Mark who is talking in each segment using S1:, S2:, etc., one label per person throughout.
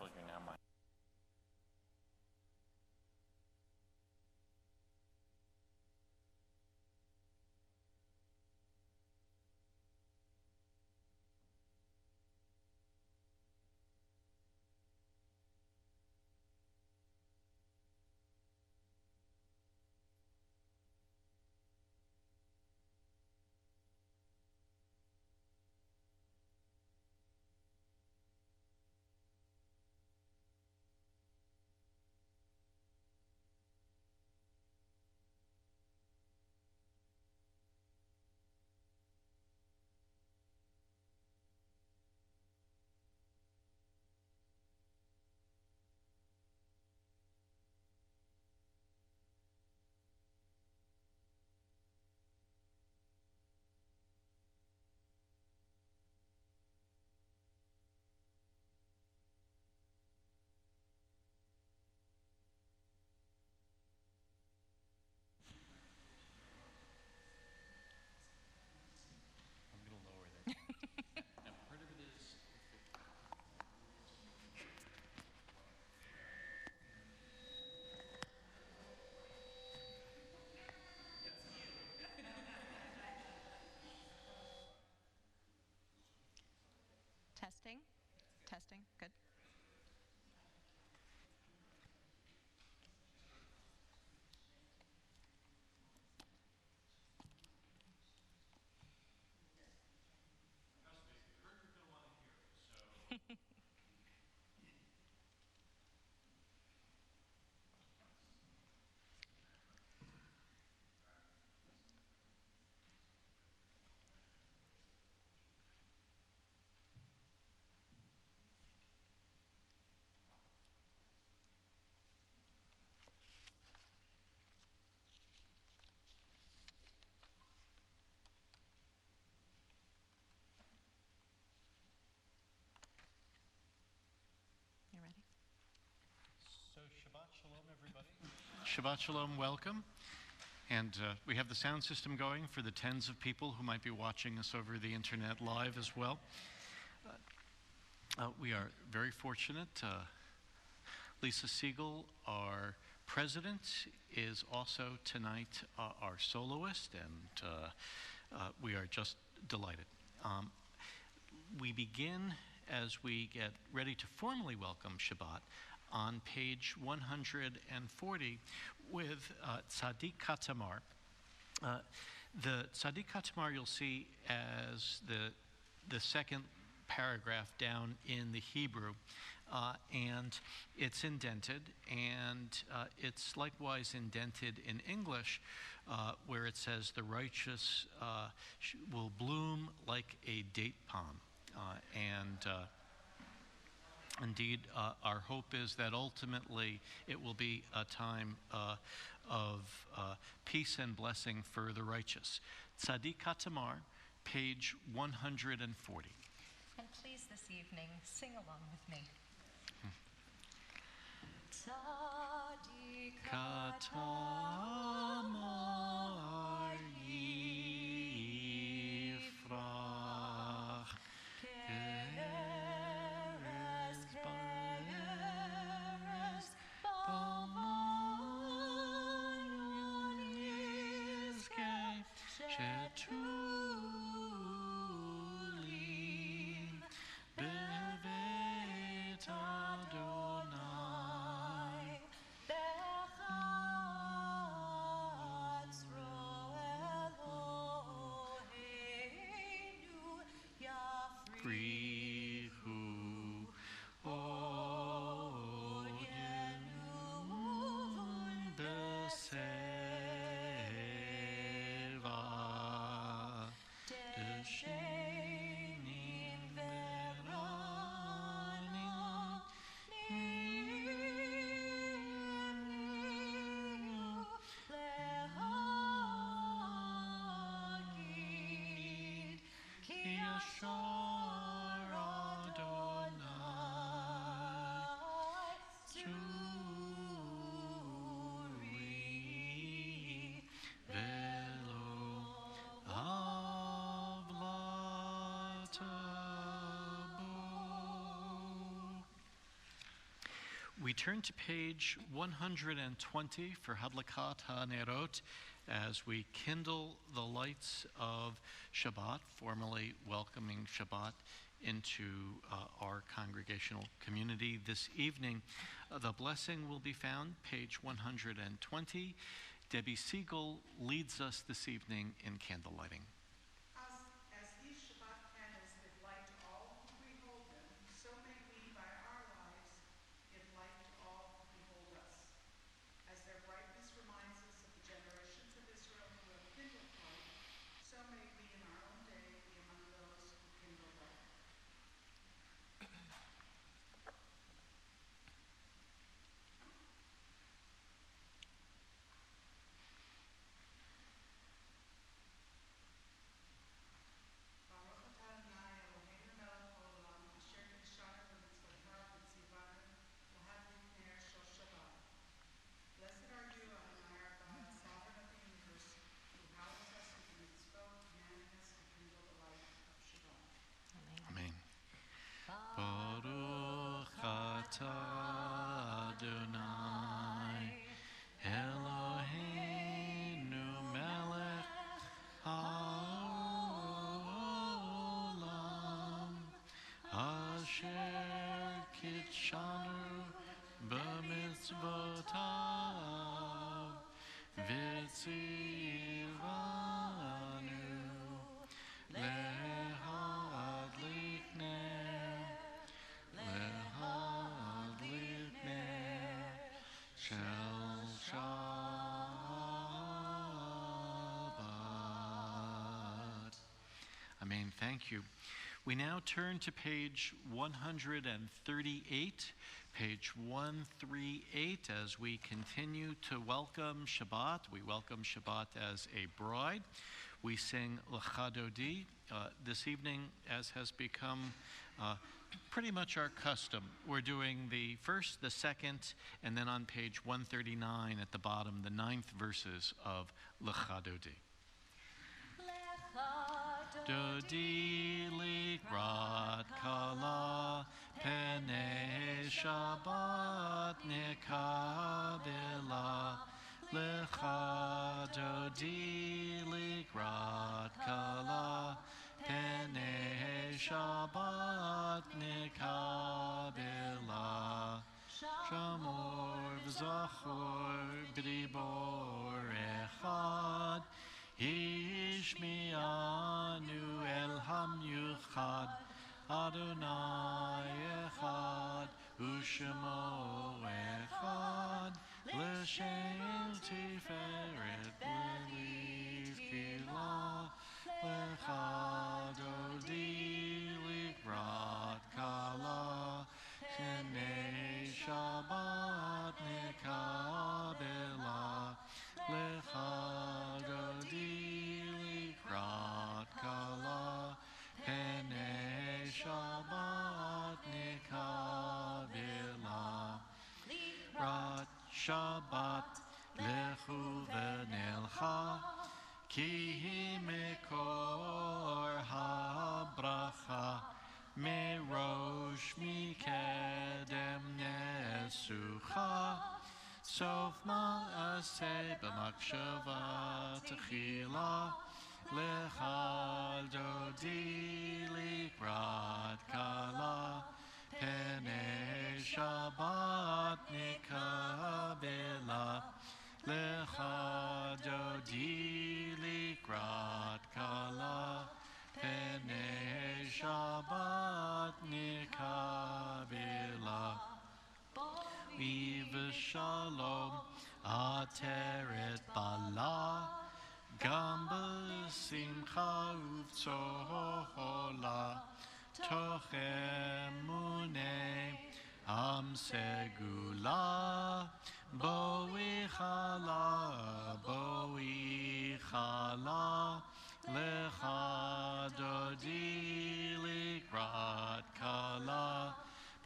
S1: figuring out my. I'm going to lower that. And part of it is.
S2: Testing. Testing. Good. You ready?
S1: So Shabbat Shalom, everybody. Shabbat Shalom, welcome. And we have the sound system going for the tens of people who might be watching us over the internet live as well. We are very fortunate. Lisa Siegel, our president, is also tonight our soloist, and we are just delighted. We begin, as we get ready to formally welcome Shabbat, on page 140 with Tzadik Katamar. The Tzadik Katamar you'll see as the second paragraph down in the Hebrew, and it's indented, and it's likewise indented in English, where it says the righteous will bloom like a date palm. Indeed, our hope is that ultimately it will be a time of peace and blessing for the righteous. Tzadik Katamar, page 140.
S2: And please this evening, sing along with me. Tzadik
S1: Katamar yifrach keres beres b'mayon yizke shetulim bevet Adonai
S2: bechatzro Eloheinu
S1: Frihu Oyenun Beseva Deshenim Veranim Nimu Lehagid Ki Yashar Adonai Tzuri Velo Avlata Bo. We turn to page 120 for Hadlakat HaNerot as we kindle the lights of Shabbat, formally welcoming Shabbat into our congregational community this evening. The blessing will be found page 120. Debbie Siegel leads us this evening in candle lighting.
S3: As these Shabbat candles give light to all who behold them, so may we by our lives give light to all who behold us. As their brightness reminds us of the generations of Israel who have kindled light, so may we in our own day be among those who kindle light. Blessed are you, Adonai, our God, sovereign of the universe, who hallows us with the mitzvot, commanding us to kindle the light of Shabbat.
S1: Amen. Baruch atah Adonai Eloheinu melech haolam asher kitshanu b'mitzvotav v'tzivanu lehadlik ner shel Shabbat. Amen. Thank you. We now turn to page 138. Page 138 as we continue to welcome Shabbat. We welcome Shabbat as a bride. We sing Lecha Dodi. This evening, as has become pretty much our custom, we're doing the first, the second, and then on page 139 at the bottom, the 9th verses of Lecha Dodi. Dodi likrat kala penei Shabbat nekabela lecha dodi likrat kala penei Shabbat nekabela shamor v'zachor b'dibor echad Ishmi'anu el hamyuchad Adonai echad Ushemo echad L'shem tiferet v'liv kila Lecha dodi likrat kala Shenei Shabbat nekabela Lecha dodi likrat kala Penei Shabbat nekabela Rat Shabbat lechu v'nelcha Ki mekor habracha Merosh mikedem nesucha Sof ma'aseh b'makshava techila Lecha dodi likrat kala Penei Shabbat nekabela Lecha dodi likrat kala Penei Shabbat nekabela V'shalom ateret bala Gam b'simcha uv'tzola Toch emunei am segula Boi chala Lecha dodi likrat kala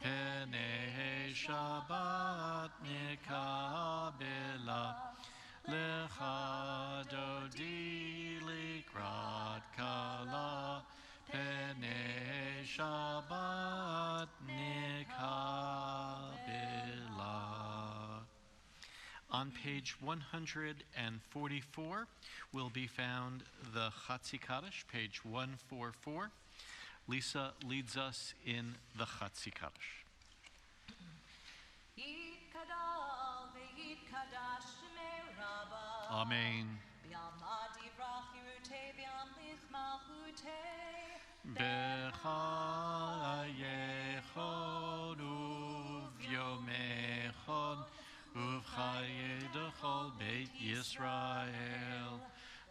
S1: Penei Shabbat nekabela Lecha dodi likrat kala Penei Shabbat nekabela on page 144 will be found the Chatzi Kaddish, page 144. Lisa leads us in the Chatzi Kaddish.
S2: Yitkadal ve'yitkadash shmei Rabba.
S1: Amen.
S2: B'yamad yivrach yirutei b'yamlich malchutei.
S1: B'chayechon uvyomechon uvchayedechol Beit Yisrael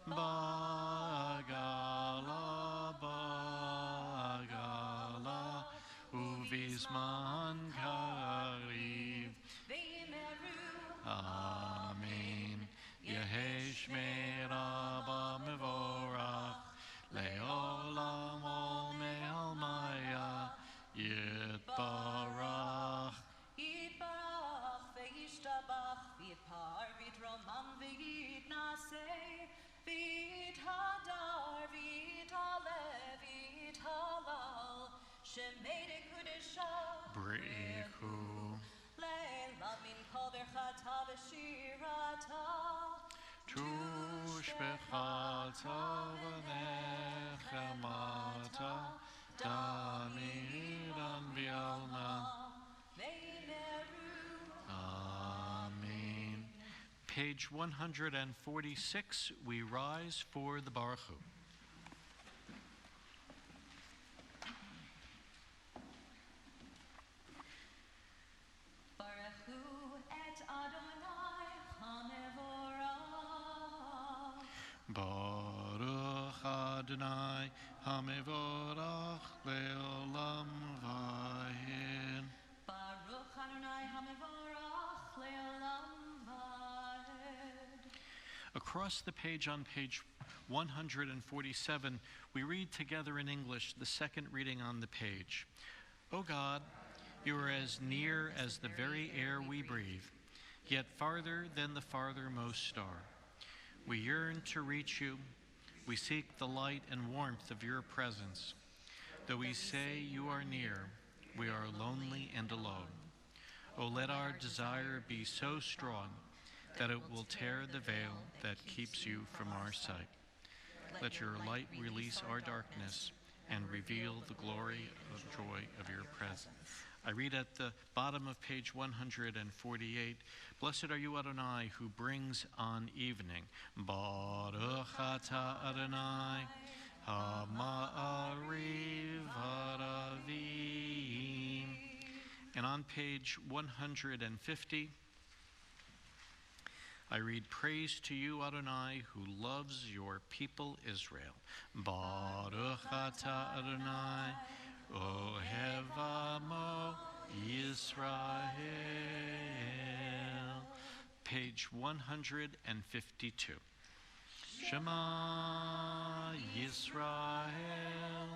S1: Bagala Bagala uvizman kariv. Amen. Yehi Shmei Rabba Mevorach Le'olam Ol Me'almaya Yitbarach.
S2: Yitbarach ve'yishtabach v'yitpar v'yitromam v'yitnaseh v'yithadar v'yitalev v'yithalal shemei dekudesha
S1: Brichu.
S2: le'la min kol berchata v'shirata
S1: Tush bechata v'nechemata Damiran v'alma. Amen. Page 146, we rise for the Baruch Hu.
S2: Baruch Hu et Adonai HaMevorach.
S1: Baruch Adonai HaMevorach Le'olam Vahin.
S2: Baruch Adonai HaMevorach Le'olam Va'ed.
S1: Across the page on page 147, we read together in English the second reading on the page. O God, you are as near as the very air we breathe, yet farther than the farthermost star. We yearn to reach you. We seek the light and warmth of your presence. Though we say you are near, we are lonely and alone. Oh, let our desire be so strong that it will tear the veil that keeps you from our sight. Let your light release our darkness and reveal the glory of joy of your presence. I read at the bottom of page 148, Blessed are you, Adonai, who brings on evening. Baruch atah Adonai, ha'ma'ariv ha'ravim. And on page 150, I read, Praise to you, Adonai, who loves your people Israel. Baruch atah Adonai, Ohev Amo Yisrael. Page 152. Shema Yisrael,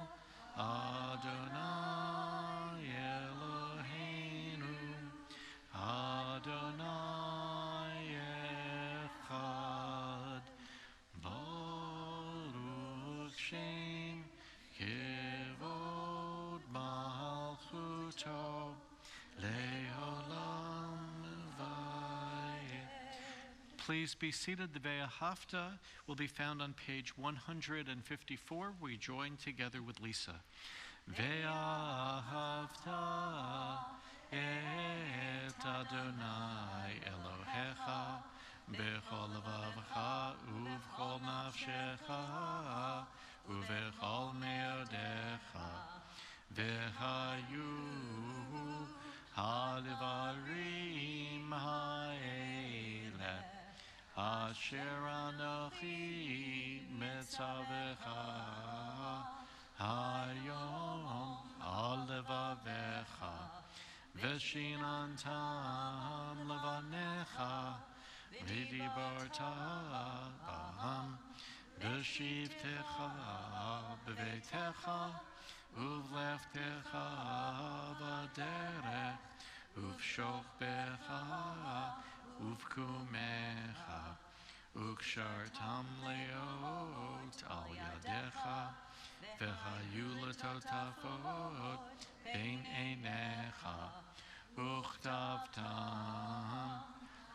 S1: Adonai Eloheinu, Adonai Echad, Baruch Shem Kevod Malchuto, Le'olam Vayed. Please be seated. The Ve'ahavta will be found on page 154. We join together with Lisa. Ve'ahavta et Adonai Elohecha b'chol levavecha u'v'chol nafshecha u'v'chol me'odecha v'hayu ha'levarim ha'ele asher anochi metzavecha hayom al levavecha v'shinantam levanecha v'dibarta b'ham v'shivtecha b'veitecha uv'leftecha b'derech uv'shokbecha uv'kumecha u'kshartam leot al yadecha v'hayu letotafot bein einecha uchtavtam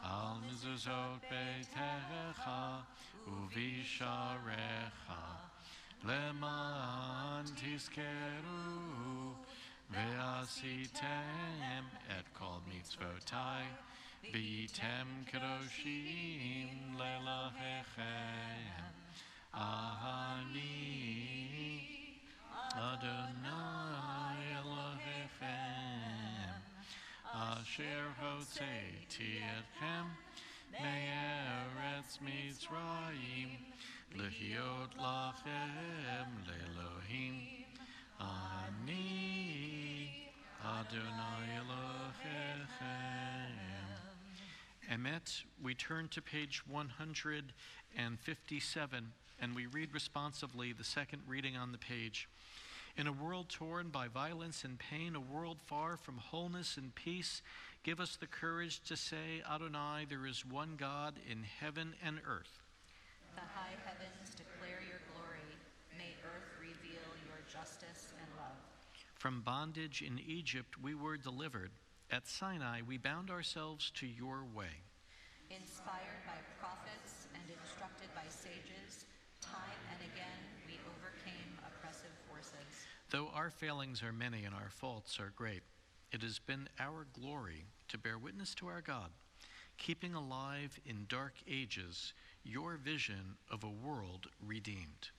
S1: al mezuzot mezuzot beitecha uvisharecha leman tizkeru ve'asitem et kol mitzvotai v'yitem kadoshim lelahechem Ani Adonai Elohechem Asher Hotzeiti Etchem Me'eretz Mitzrayim Lehiot Lachem Le'Elohim Ani Adonai Elohechem. Emet, we turn to page 157 and we read responsively the second reading on the page. In a world torn by violence and pain, a world far from wholeness and peace, give us the courage to say, Adonai, there is one God in heaven and earth.
S2: The high heavens declare your glory. May earth reveal your justice and love.
S1: From bondage in Egypt we were delivered. At Sinai we bound ourselves to your way.
S2: Inspired by prophets and instructed by sages, time and again we overcame oppressive forces.
S1: Though our failings are many and our faults are great, it has been our glory to bear witness to our God, keeping alive in dark ages your vision of a world redeemed.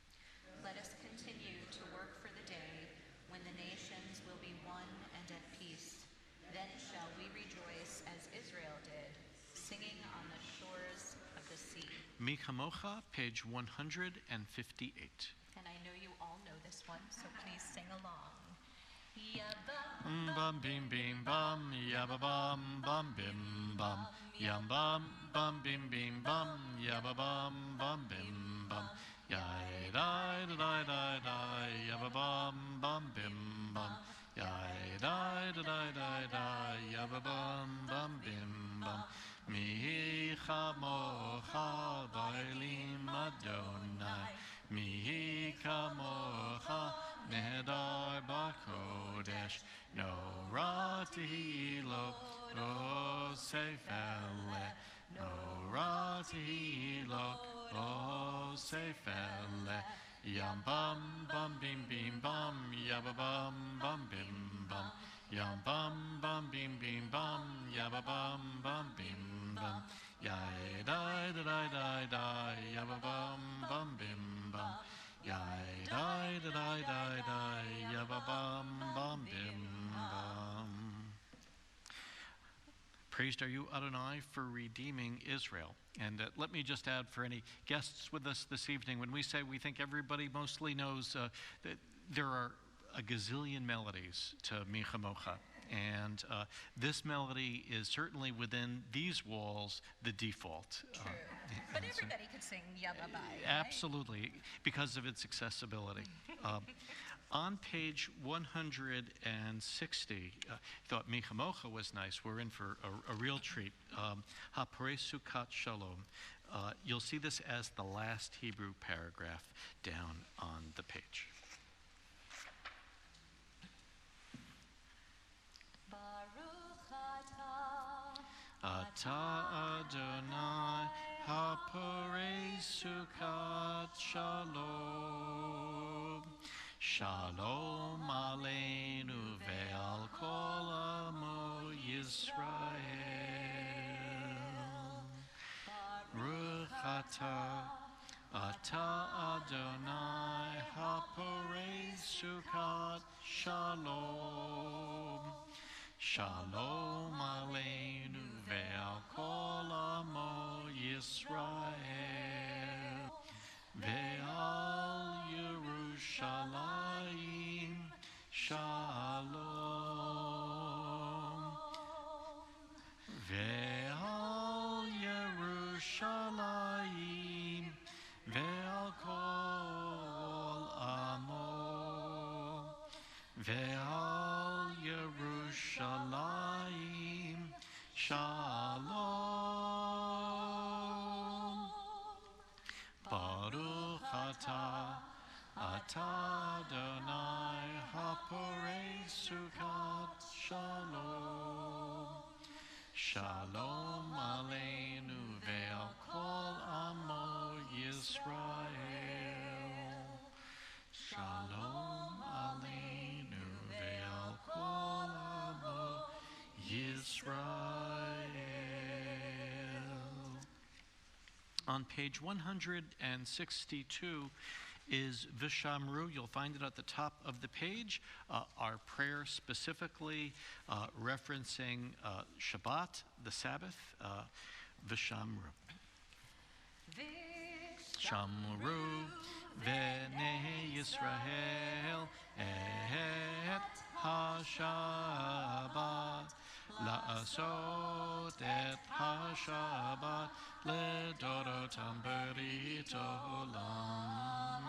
S2: Let us continue to work for the day when the nations will be one and at peace. Then shall we rejoice as Israel did, singing on the shores of the sea.
S1: Mi Chamocha, page 158.
S2: And I know you all know this one, so please sing along.
S1: Bum bim bim bum, yabba bum bim bum, yam bum bim bim bum, yabba bum bim bum, yai da da da da, yabba bum bim bum, yai da da da, yabba bum bim bum. Mi chamocha bailim Adonai, mi chamocha nehedar b'kodesh, no rati lo sefele, no rati lo sefele, yam bum bim bum, yabba bum bim bum, yam bum bim bum, yabba bum bim bum, yai da da da, yabba bum bim bum. Yai da da da, yabba bum bim bum. Praised are you, Adonai, for redeeming Israel. And let me just add for any guests with us this evening, when we say we think everybody mostly knows that there are a gazillion melodies to Mi Chamocha. And this melody is certainly within these walls the default.
S2: True. But everybody could sing Yabba Bai, right?
S1: Absolutely, because of its accessibility. On page 160, thought Mi Chamocha was nice. We're in for a real treat. Hapore Sukkot Shalom. You'll see this as the last Hebrew paragraph down on the page. Ata Adonai Hapore Sukkot Shalom. Shalom Aleinu ve'al kol amo Yisrael. Baruch Ata Adonai Hapore Sukkot Shalom. Shalom Aleinu ve'al kol amo Yisrael ve'al Yerushalayim Shalom ve'al Yerushalayim ve'al kol amo ve'al Yerushalayim Shalom. Baruch Ata Adonai Hapore Sukkot Shalom. Shalom Aleinu ve'al kol amo Yisrael. Shalom aleinu ve'al kol amo Yisrael. On page 162 is Vishamru. You'll find it at the top of the page. Our prayer specifically referencing Shabbat, the Sabbath, Vishamru. Shamru v'nei Yisrael et ha-Shabbat la'asot et ha-Shabbat לדורותם ברית עולם.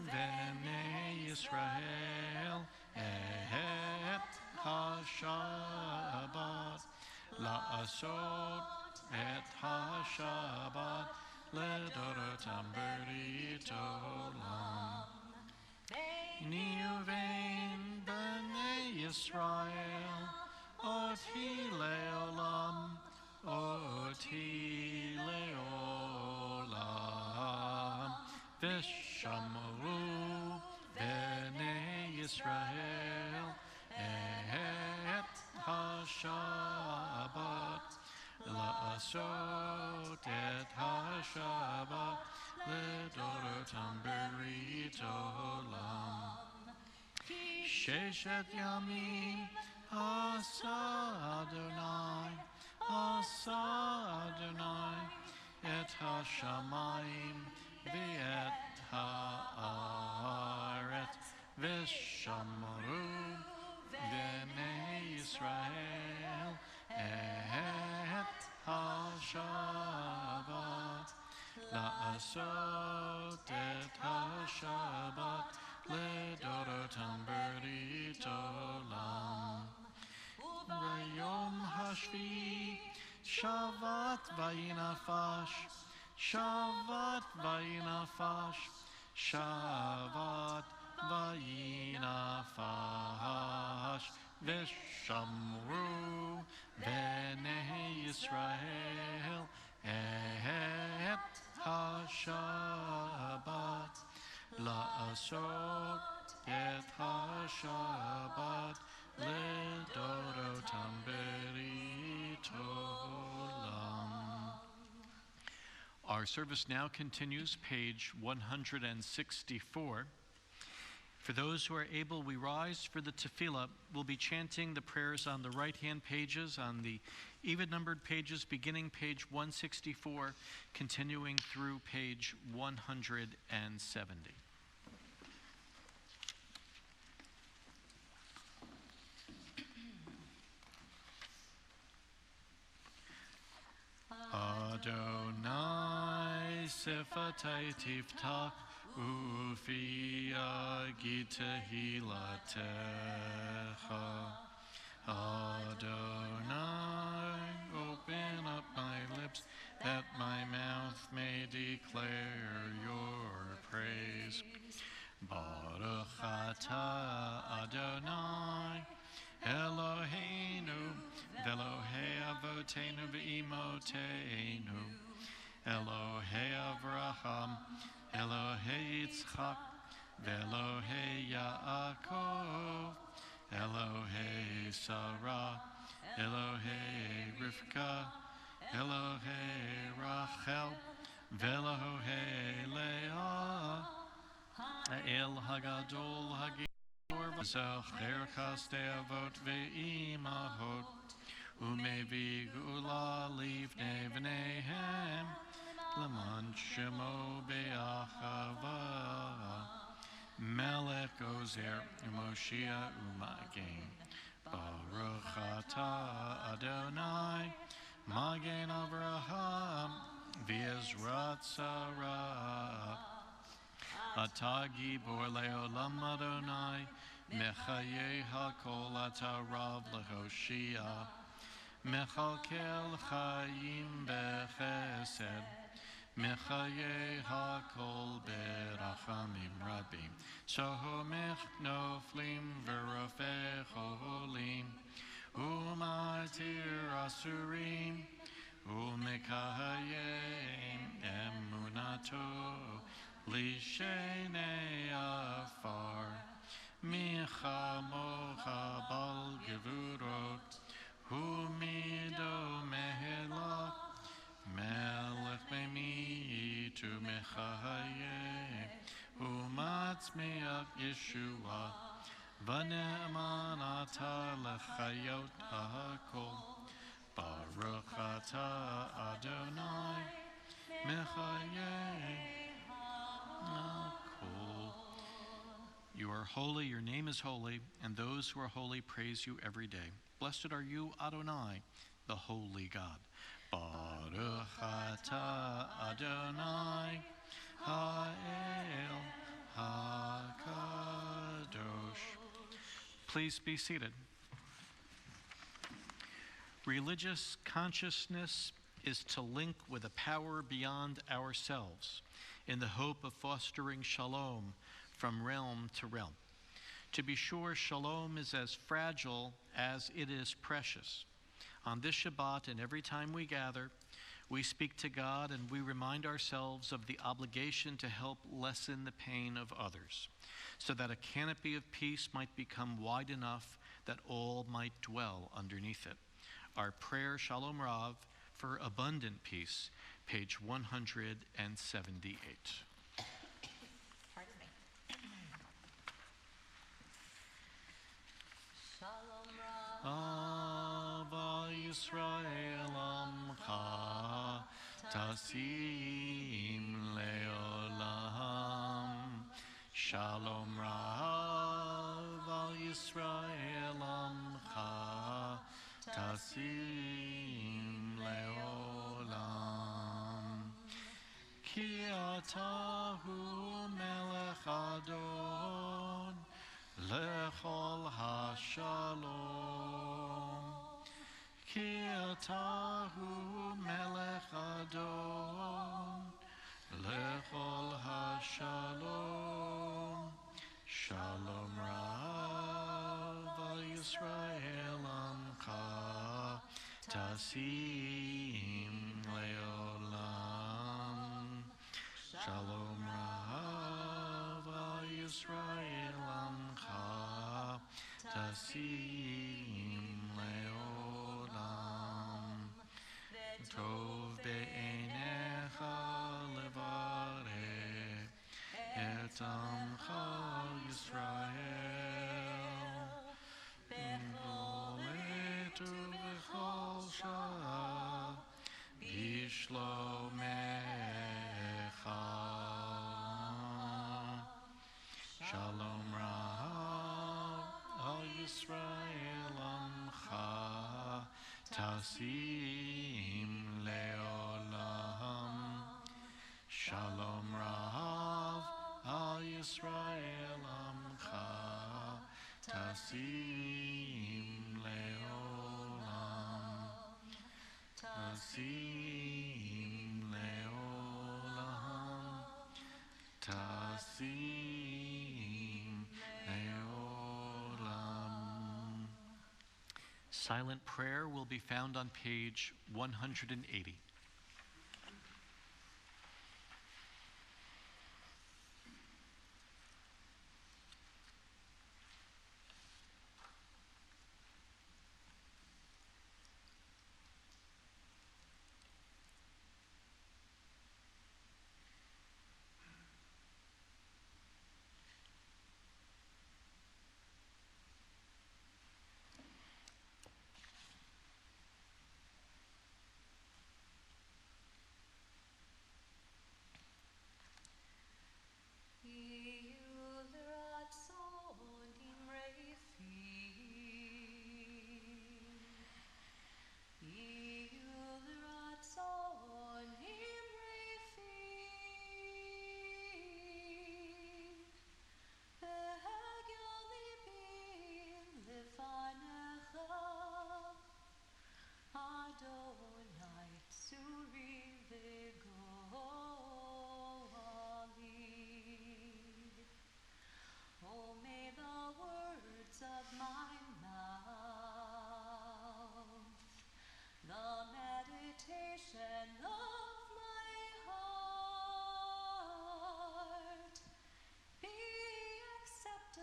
S1: בני ישראל את השבת לעשות את השבת לדורותם ברית עולם. ביני ובין בני ישראל אותי לעולם, אותי לעולם, ושמרו בני ישראל את השבת, לעשות את השבת לדורותם ברית עולם. ששת ימים עשה אדוני, עשה אדוני את השמיים ואת הארץ, ושמרו בני ישראל את השבת, לעשות את השבת לדורותם ברית עולם. ביום השביעי שבת וינפש, שבת וינפש, שבת וינפש, ושמרו בני ישראל את השבת, לעשות את השבת לדורותם ברית עולם. Our service now continues, page 164. For those who are able, we rise for the tefillah. We'll be chanting the prayers on the right-hand pages, on the even-numbered pages, beginning page 164, continuing through page 170. Adonai sifatai tiftach ufi yagid tehilatecha. Adonai, open up my lips that my mouth may declare your praise. Baruch atah Adonai Eloheinu v'Elohei Avotenu v'Imotenu, Elohei Avraham, Elohei Yitzchak, v'Elohei Yaakov, Elohei Sarah, Elohei Rivka, Elohei Rachel, v'Elohei Leah, El Hagadol Hagidor Zacher Chasdei Avot ve'imahot, Umevi Gula Livnei V'neihem, L'man Shemo Be'achava, Melech Ozer U'Moshia U'Magen, Baruch atah Adonai, Magen Avraham, V'Ezrat Sarah, Atah Gibor Le'olam Adonai, Mechaye HaKol Atah Rav L'Hoshia, Mechalkel Chayim Bechesed, Mechaye HaKol Berachamim Rabim, Sohomech Noflim V'Rofech Olim, matir asurim, umekayem emunato, lishene afar, micha mocha bal gevurot, humido mehelach, melech memitu mechayem, umatzmeach Yeshua, v'ne'eman ata lechayot ha'kol, Baruch atah Adonai, mechayem ha'kol. You are holy, your name is holy, and those who are holy praise you every day. Blessed are you, Adonai, the holy God. Baruch atah Adonai, ha'el ha'kadosh. Please be seated. Religious consciousness is to link with a power beyond ourselves in the hope of fostering shalom from realm to realm. To be sure, shalom is as fragile as it is precious. On this Shabbat and every time we gather, we speak to God and we remind ourselves of the obligation to help lessen the pain of others, so that a canopy of peace might become wide enough that all might dwell underneath it. Our prayer, Shalom Rav, for abundant peace, page 178.
S2: Pardon me. Shalom Rav.
S1: Ava Yisrael Amcha Tasim Leolam. Shalom Rav Al Yisrael Amcha Tasim Leolam. Ki atahu melech adon lechol hashalom. Ki atahu melech adon lechol hashalom. Shalom Rav al Yisrael Amcha Tasim Leolam. Shalom Rav al Yisrael Amcha Tasim Leolam. Tov be'enecha levarech et Amcha Yisrael b'chol עת ובכל שעה בשלומך. Shalom Rav al Yisrael Amcha Tasim Leolam. Shalom Rav al Yisrael Amcha Tasim Leolam. Tasim Leolam. Tasim Leolam. Silent prayer will be found on page 180.
S2: Oh, may the words of my mouth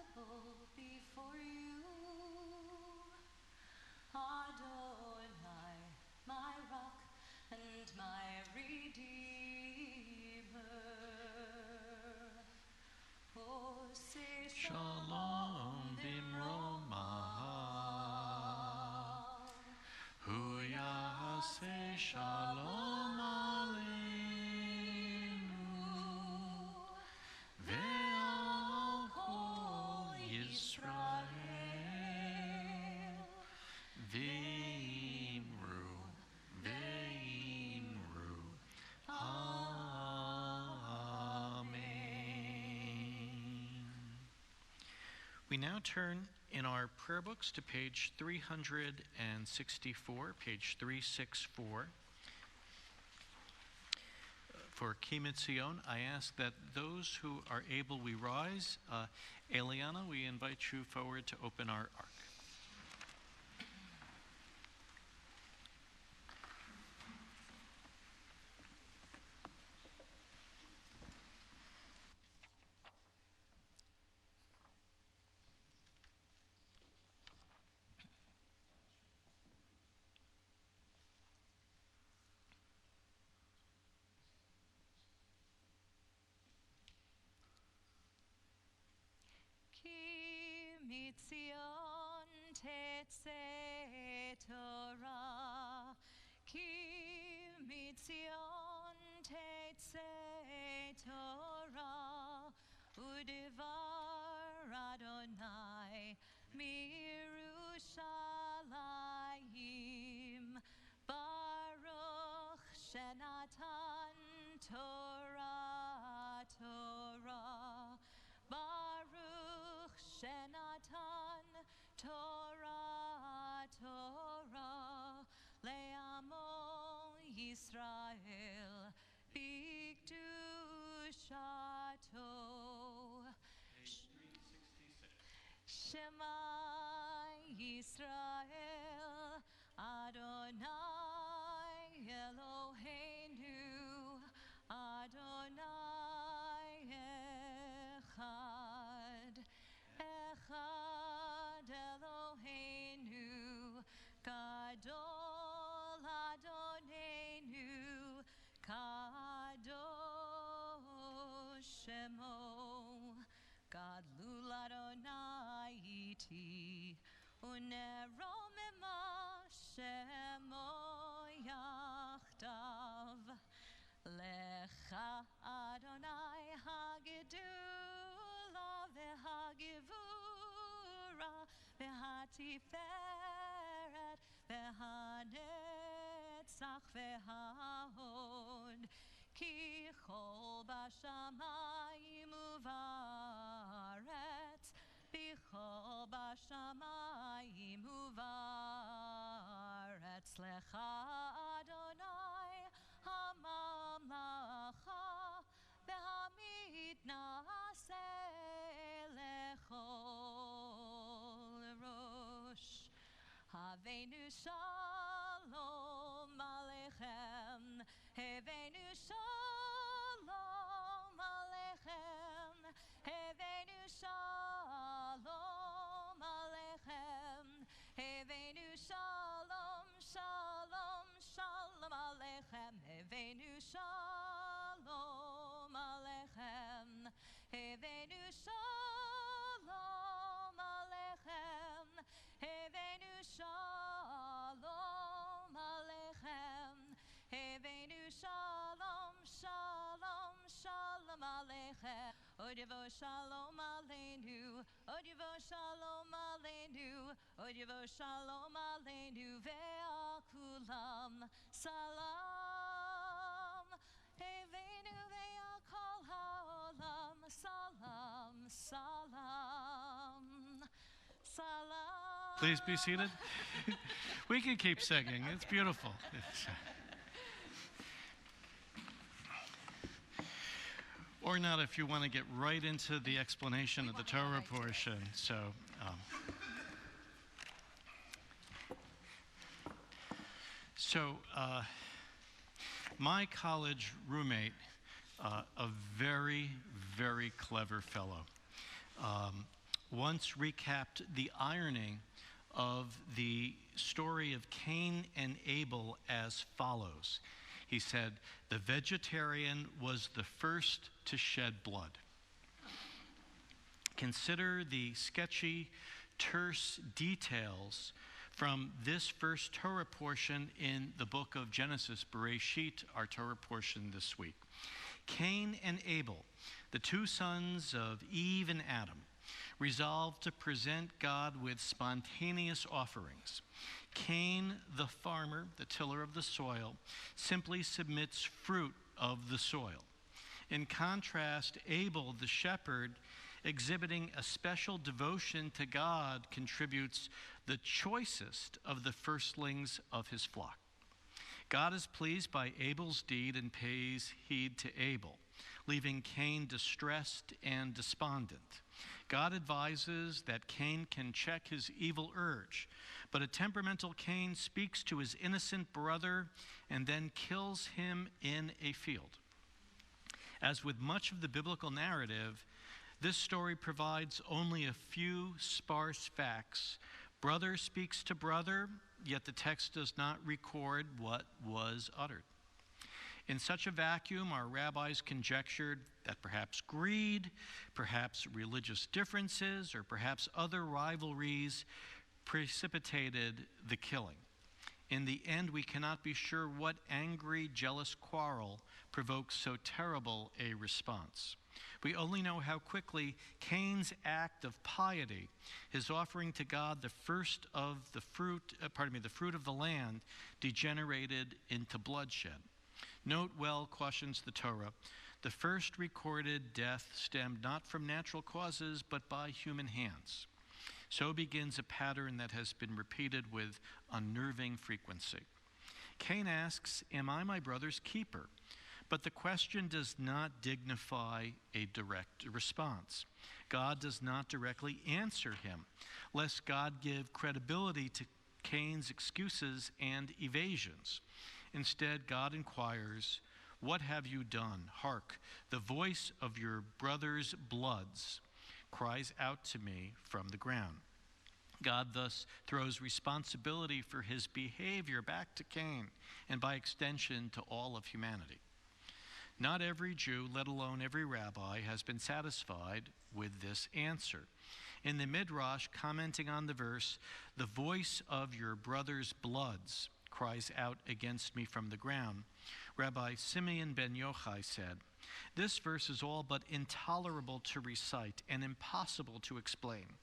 S2: acceptable before you. Adonai, my rock and my redeemer. Oh, say
S1: Shalom bimroma. Hu yaseh shalom aleinu. Ve'al kol Yisrael. Ve'imru. Ve'imru. Amen. We now turn in our prayer books to page 364, page 364. For Kimitzion, I ask that those who are able, we rise. Eliana, we invite you forward to open our ark.
S2: Ki mitzion tetze Torah. Ki mitzion tetze Torah. Udevar Adonai mirushalayim. Baruch Shenatan Torah Torah. Baruch Shenatan Torah Torah Le'amo Yisrael B'kedushato. Shema Yisrael Adonai Eloheinu Adonai Echad. Echad Eloheinu Gadol Adonenu Kadosh Shemo. Gadlul Adonai iti uneromema Shemo yachdav. Lecha Adonai hagedula v'hagivura v'hatiferet v'hanetzach v'hahod. Ki chol b'shamayim uvaretz Bichol b'shamayim uvaretz. Lecha Adonai hamamlacha v'hamitnaseh lechol rosh. Havenu shalom aleichem. Havenu shalom aleichem. Havenu shalom aleichem. Havenu shalom, shalom, shalom aleichem. Havenu shalom aleichem. Havenu shalom aleichem. Havenu shalom aleichem. Havenu shalom, shalom, shalom aleichem. Odivo shalom aleinu. Odivo shalom aleinu. Odivo shalom aleinu. Ve'al kulam salam. Havenu ve'al kol ha'olam salam, salam, salam.
S1: Please be seated. We can keep singing. It's beautiful. Or not if you want to get right into the explanation of the Torah portion. My college roommate, a very, very clever fellow, once recapped the irony of the story of Cain and Abel as follows. He said, "The vegetarian was the first to shed blood." Consider the sketchy, terse details from this first Torah portion in the book of Genesis, Bereshit, our Torah portion this week. Cain and Abel, the two sons of Eve and Adam, resolved to present God with spontaneous offerings. Cain, the farmer, the tiller of the soil, simply submits fruit of the soil. In contrast, Abel, the shepherd, exhibiting a special devotion to God, contributes the choicest of the firstlings of his flock. God is pleased by Abel's deed and pays heed to Abel, leaving Cain distressed and despondent. God advises that Cain can check his evil urge, but a temperamental Cain speaks to his innocent brother and then kills him in a field. As with much of the biblical narrative, this story provides only a few sparse facts. Brother speaks to brother, yet the text does not record what was uttered. In such a vacuum, our rabbis conjectured that perhaps greed, perhaps religious differences, or perhaps other rivalries precipitated the killing. In the end, we cannot be sure what angry, jealous quarrel provoked so terrible a response. We only know how quickly Cain's act of piety, his offering to God the fruit of the land, degenerated into bloodshed. Note well, cautions the Torah, the first recorded death stemmed not from natural causes, but by human hands. So begins a pattern that has been repeated with unnerving frequency. Cain asks, "Am I my brother's keeper?" But the question does not dignify a direct response. God does not directly answer him, lest God give credibility to Cain's excuses and evasions. Instead, God inquires, "What have you done? Hark, the voice of your brother's bloods cries out to me from the ground." God thus throws responsibility for his behavior back to Cain, and by extension to all of humanity. Not every Jew, let alone every rabbi, has been satisfied with this answer. In the Midrash, commenting on the verse, "The voice of your brother's bloods cries out against me from the ground," Rabbi Simeon ben Yochai said, "This verse is all but intolerable to recite and impossible to explain.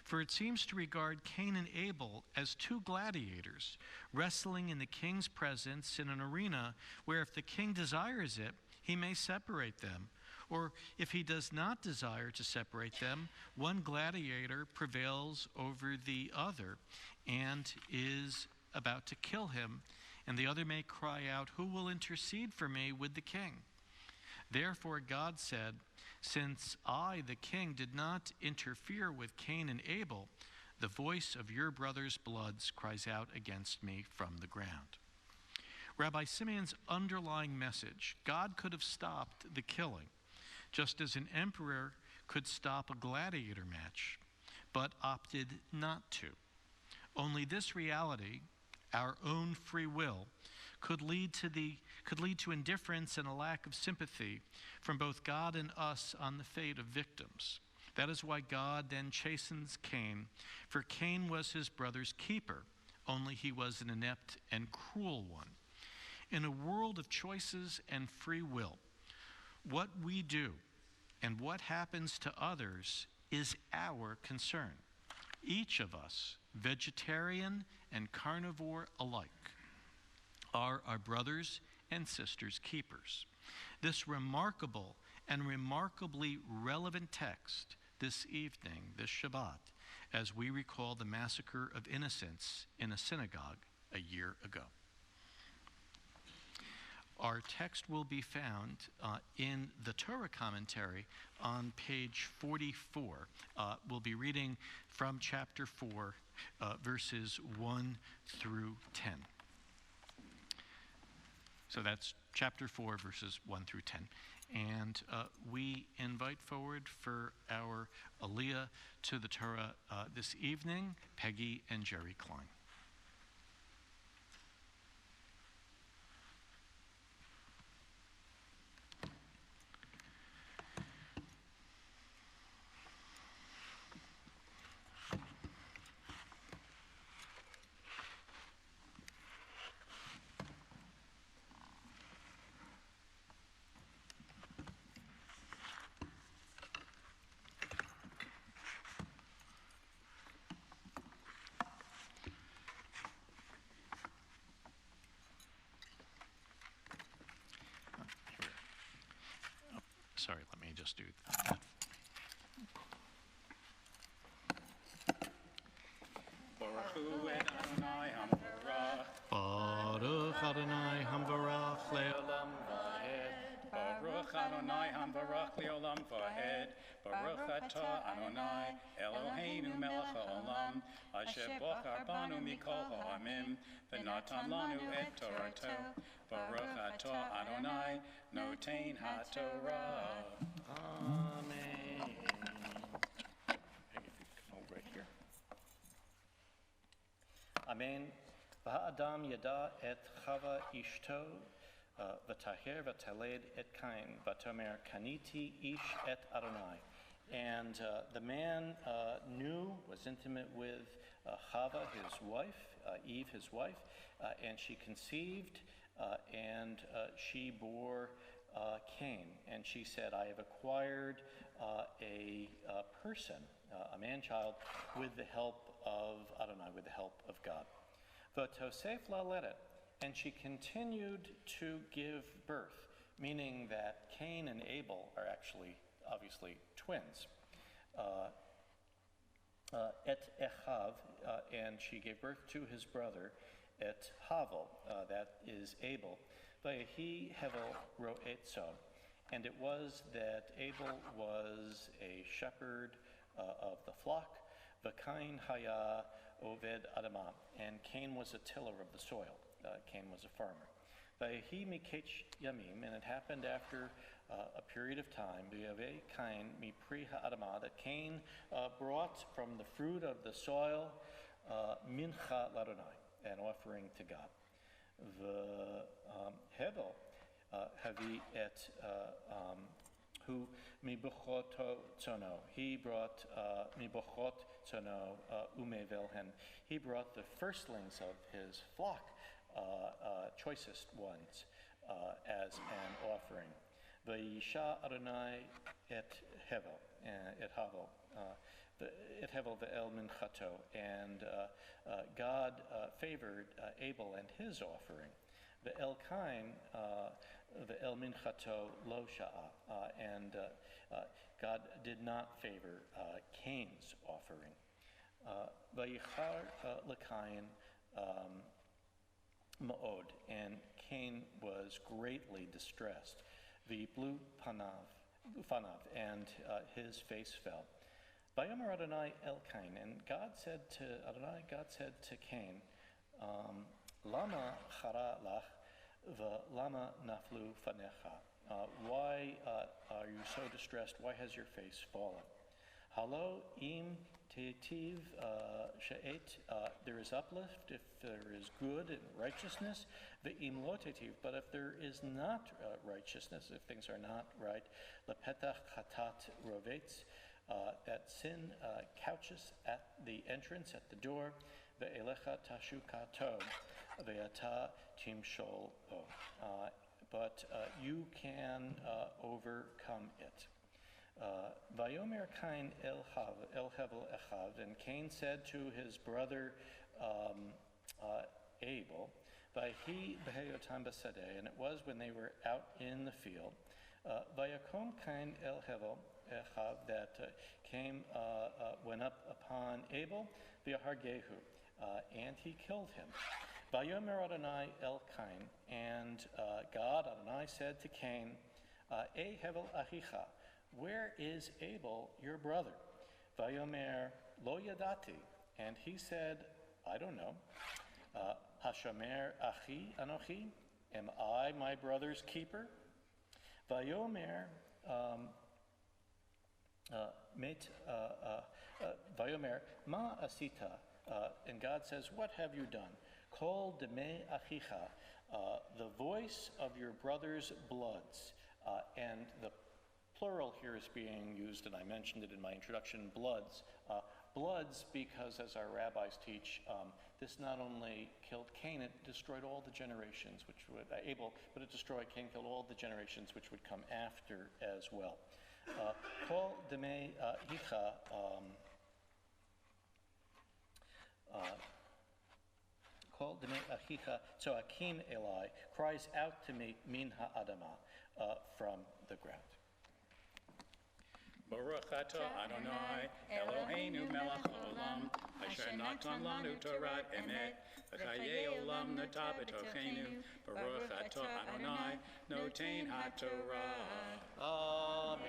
S1: For it seems to regard Cain and Abel as two gladiators wrestling in the king's presence in an arena where if the king desires it, he may separate them. Or if he does not desire to separate them, one gladiator prevails over the other and is about to kill him, and the other may cry out, 'Who will intercede for me with the king?' Therefore God said, 'Since I, the king, did not interfere with Cain and Abel, the voice of your brother's bloods cries out against me from the ground.'" Rabbi Simeon's underlying message: God could have stopped the killing, just as an emperor could stop a gladiator match, but opted not to. Only this reality, our own free will, could lead to indifference and a lack of sympathy from both God and us on the fate of victims. That is why God then chastens Cain, for Cain was his brother's keeper, only he was an inept and cruel one. In a world of choices and free will, what we do and what happens to others is our concern. Each of us, vegetarian and carnivore alike, are our brothers and sisters' keepers. This remarkable and remarkably relevant text this evening, this Shabbat, as we recall the massacre of innocents in a synagogue a year ago. Our text will be found in the Torah commentary on page 44. We'll be reading from chapter 4, verses 1 through 10. So that's chapter 4, verses 1 through 10. And we invite forward for our Aliyah to the Torah this evening, Peggy and Jerry Klein. Sorry, let me just do that. Baruch Adonai Hamvarach Le'olam Va'ed.
S4: Baruch Adonai Hamvarach Le'olam Va'ed. Baruch Atah Adonai Eloheinu Melech HaOlam Asher Bochar Banu Mikol Ha'amim V'natan Lanu Et Torato. Baruch Atah Adonai Notein HaTorah.
S1: Amen. Hold right here.
S5: Amen. V'ha'adam yada et Chava ishto v'taher v'taled et Kain v'tomer kaniti ish et Adonai. And the man was intimate with Chava, his wife, Eve, his wife, and she conceived, and she bore Cain. And she said, I have acquired a person, a man-child, with the help of Adonai, with the help of God. V'tosef la'ledet, and she continued to give birth, meaning that Cain and Abel are actually, obviously, twins. Et Echav, and she gave birth to his brother, Et Havel, that is Abel. Vayehi Hevel ro'etzo, and it was that Abel was a shepherd of the flock. V'Kain haya oved adamah, and Cain was a tiller of the soil. Cain was a farmer. Vayehi mikech yamim, and it happened after a period of time, V'yaveh Cain mi pri ha'adamah, that Cain brought from the fruit of the soil mincha l'Adonai, an offering to God. Hevel havi et hu mibuchot tzono. He brought mibuchot tzono umevelhen. He brought the firstlings of his flock, choicest ones, as an offering. Vayisha Adonai et Hevel, et Hevel ve'el minchato, and God favored Abel and his offering. Ve'el Kain ve'el minchato lo sha'a, and God did not favor Cain's offering. Vayichar l'Kain ma'od, and Cain was greatly distressed. V'yiplu fanav, and his face fell. Vayomer Adonai el Cain, and God said to Cain, Lama chara lach v'lama naflu fanecha. Why are you so distressed? Why has your face fallen? Halo im tetiv she'et, there is uplift if there is good and righteousness. Ve'im lo tetiv, but if there is not righteousness, if things are not right, lepetach chatat rovetz, that sin couches at the entrance, at the door. Ve'elecha tashukato ve'ata timshol o. But you can overcome it. Vayomer Cain el Hevel Echav, and Cain said to his brother Abel, Vahi beheyotam b'sadeh, and it was when they were out in the field, Vayakom Cain el Hevel Echav, that Cain went up upon Abel, v'yahargehu, and he killed him. Vayomer Adonai el Cain, and God, Adonai, said to Cain, Hevel achicha, where is Abel, your brother? Vayomer lo yadati, and he said, I don't know. Hashomer achi anochi, am I my brother's keeper? Vayomer Vayomer ma asita, and God says, what have you done? Kol deme achicha, the voice of your brother's bloods, and the plural here is being used, and I mentioned it in my introduction, bloods. Bloods because, as our rabbis teach, this not only killed Cain, it destroyed all the generations which would, Abel, but it destroyed Cain, killed all the generations which would come after as well. Kol deme hicha, Kol deme achicha tzoakim elai, cries out to me min ha'adama, from the ground.
S4: Baruch atah Adonai, Eloheinu melech haolam, asher natan lanu Torat emet, v'chayei olam nata b'tochenu, Baruch atah Adonai, noten haTorah.
S5: Amen.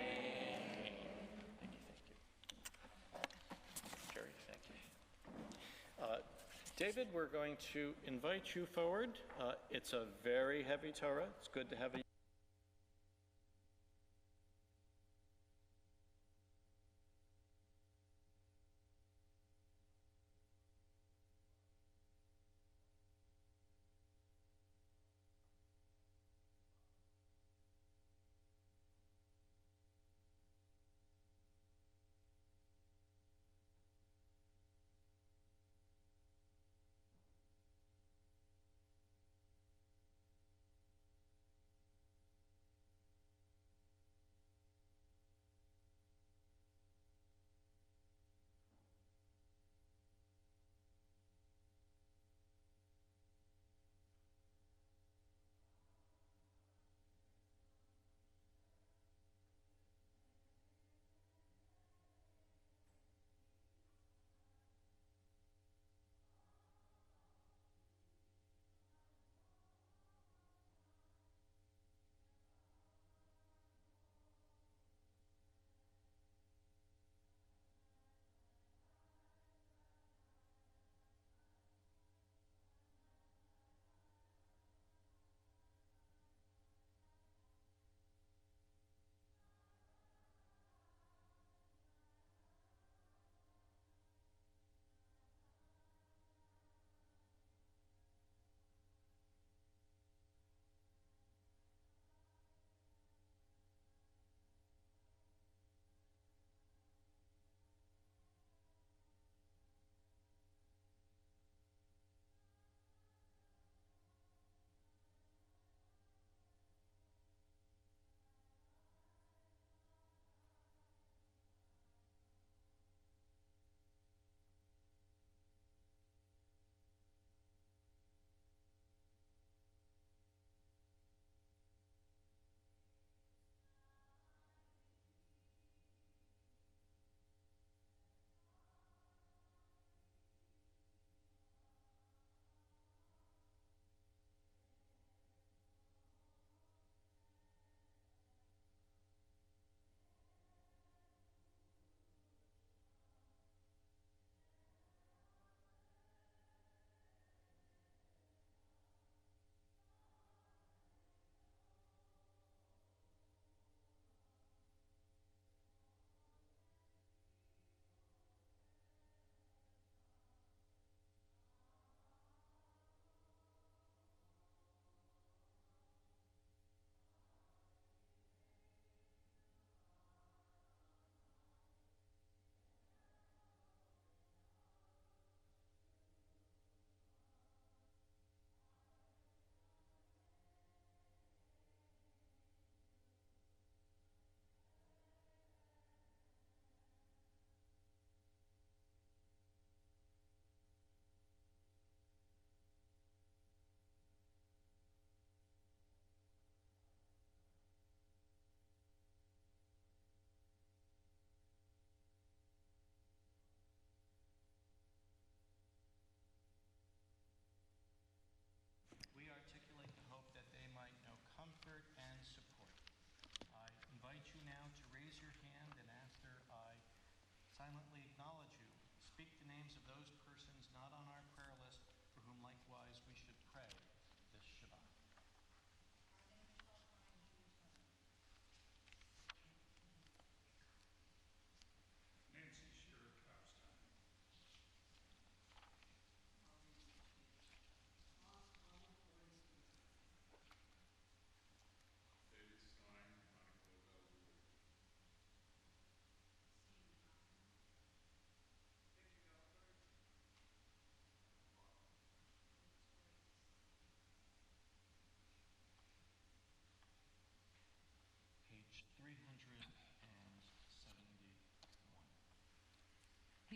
S5: Thank you. Jerry, thank you. David, we're going to invite you forward. It's a very heavy Torah. It's good to have a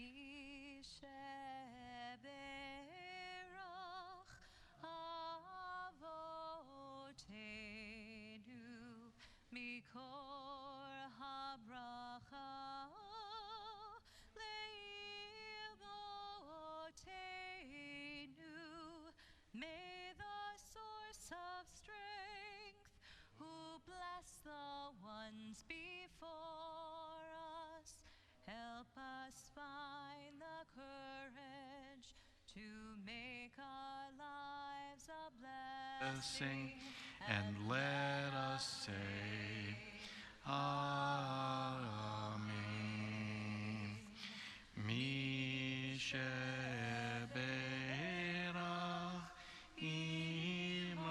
S2: Mi sheberach avotenu mikor habracha leivotenu. May the source of strength, who bless the ones before us, help us find the courage to make our lives a blessing,
S1: and let us say, Amen. Mi sheberach imotenu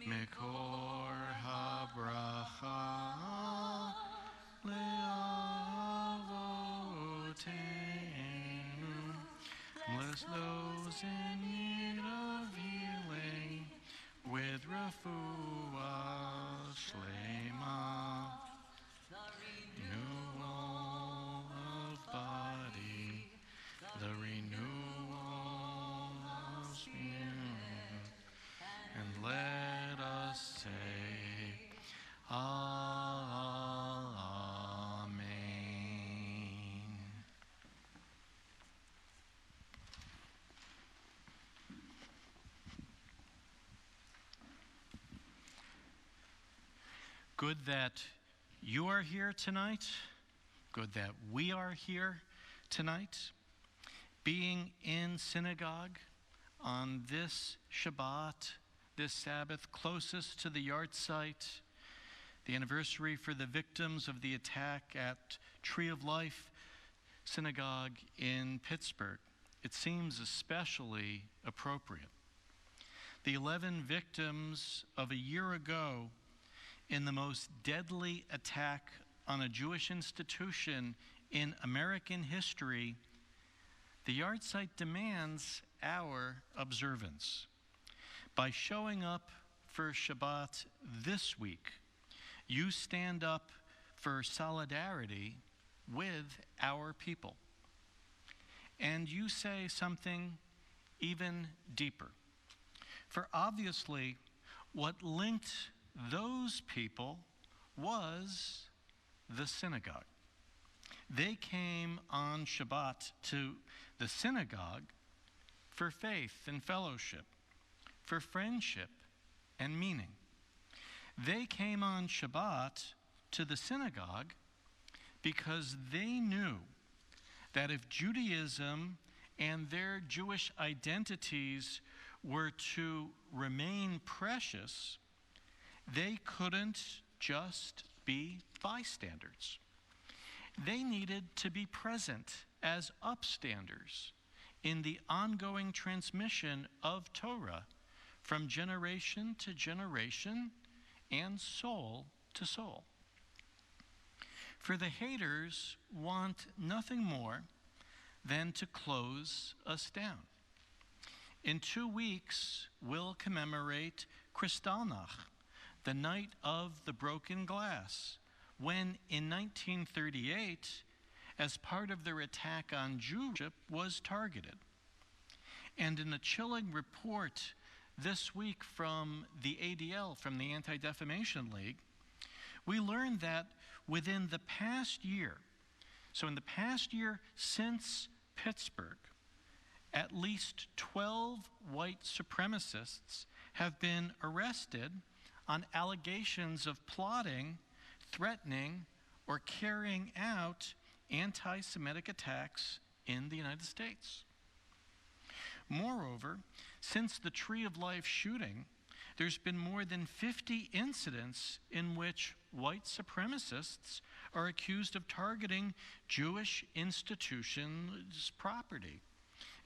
S1: mekor habracha leavotenu. Bless those in need of healing with refuah shlema, renewal of body, the renewal of spirit, and let us say, Amen. Good that you are here tonight. Good that we are here tonight. Being in synagogue on this Shabbat, this Sabbath, closest to the yard site, the anniversary for the victims of the attack at Tree of Life Synagogue in Pittsburgh, it seems especially appropriate. The 11 victims of a year ago in the most deadly attack on a Jewish institution in American history, the yard site demands our observance. By showing up for Shabbat this week, you stand up for solidarity with our people. And you say something even deeper. For obviously, what linked those people was the synagogue. They came on Shabbat to the synagogue for faith and fellowship, for friendship and meaning. They came on Shabbat to the synagogue because they knew that if Judaism and their Jewish identities were to remain precious, they couldn't just be bystanders. They needed to be present as upstanders in the ongoing transmission of Torah from generation to generation and soul to soul. For the haters want nothing more than to close us down. In 2 weeks, we'll commemorate Kristallnacht, the night of the broken glass, when in 1938, as part of their attack on Jewship, was targeted. And in a chilling report this week from the ADL, from the Anti-Defamation League, we learned that within the past year, so in the past year since Pittsburgh, at least 12 white supremacists have been arrested on allegations of plotting, threatening, or carrying out anti-Semitic attacks in the United States. Moreover, since the Tree of Life shooting, there's been more than 50 incidents in which white supremacists are accused of targeting Jewish institutions' property,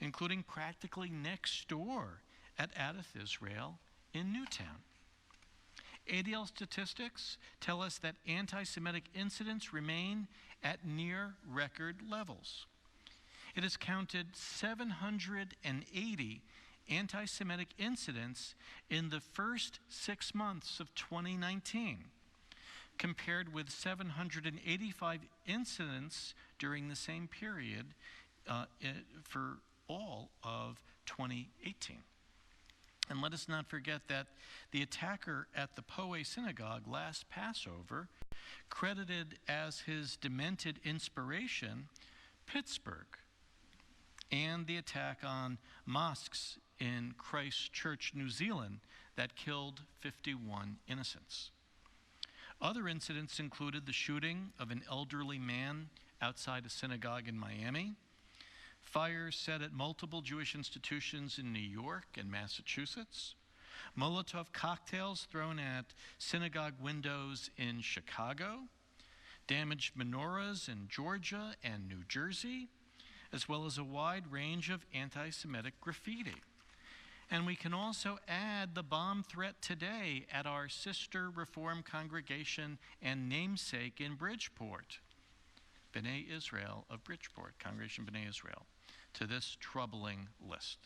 S1: including practically next door at Adath Israel in Newtown. ADL statistics tell us that anti-Semitic incidents remain at near record levels. It has counted 780 anti-Semitic incidents in the first 6 months of 2019, compared with 785 incidents during the same period for all of 2018. And let us not forget that the attacker at the Poway Synagogue last Passover credited as his demented inspiration Pittsburgh, and the attack on mosques in Christchurch, New Zealand, that killed 51 innocents. Other incidents included the shooting of an elderly man outside a synagogue in Miami, fires set at multiple Jewish institutions in New York and Massachusetts, Molotov cocktails thrown at synagogue windows in Chicago, damaged menorahs in Georgia and New Jersey, as well as a wide range of anti-Semitic graffiti. And we can also add the bomb threat today at our sister Reform congregation and namesake in Bridgeport, B'nai Israel of Bridgeport, Congregation B'nai Israel, to this troubling list.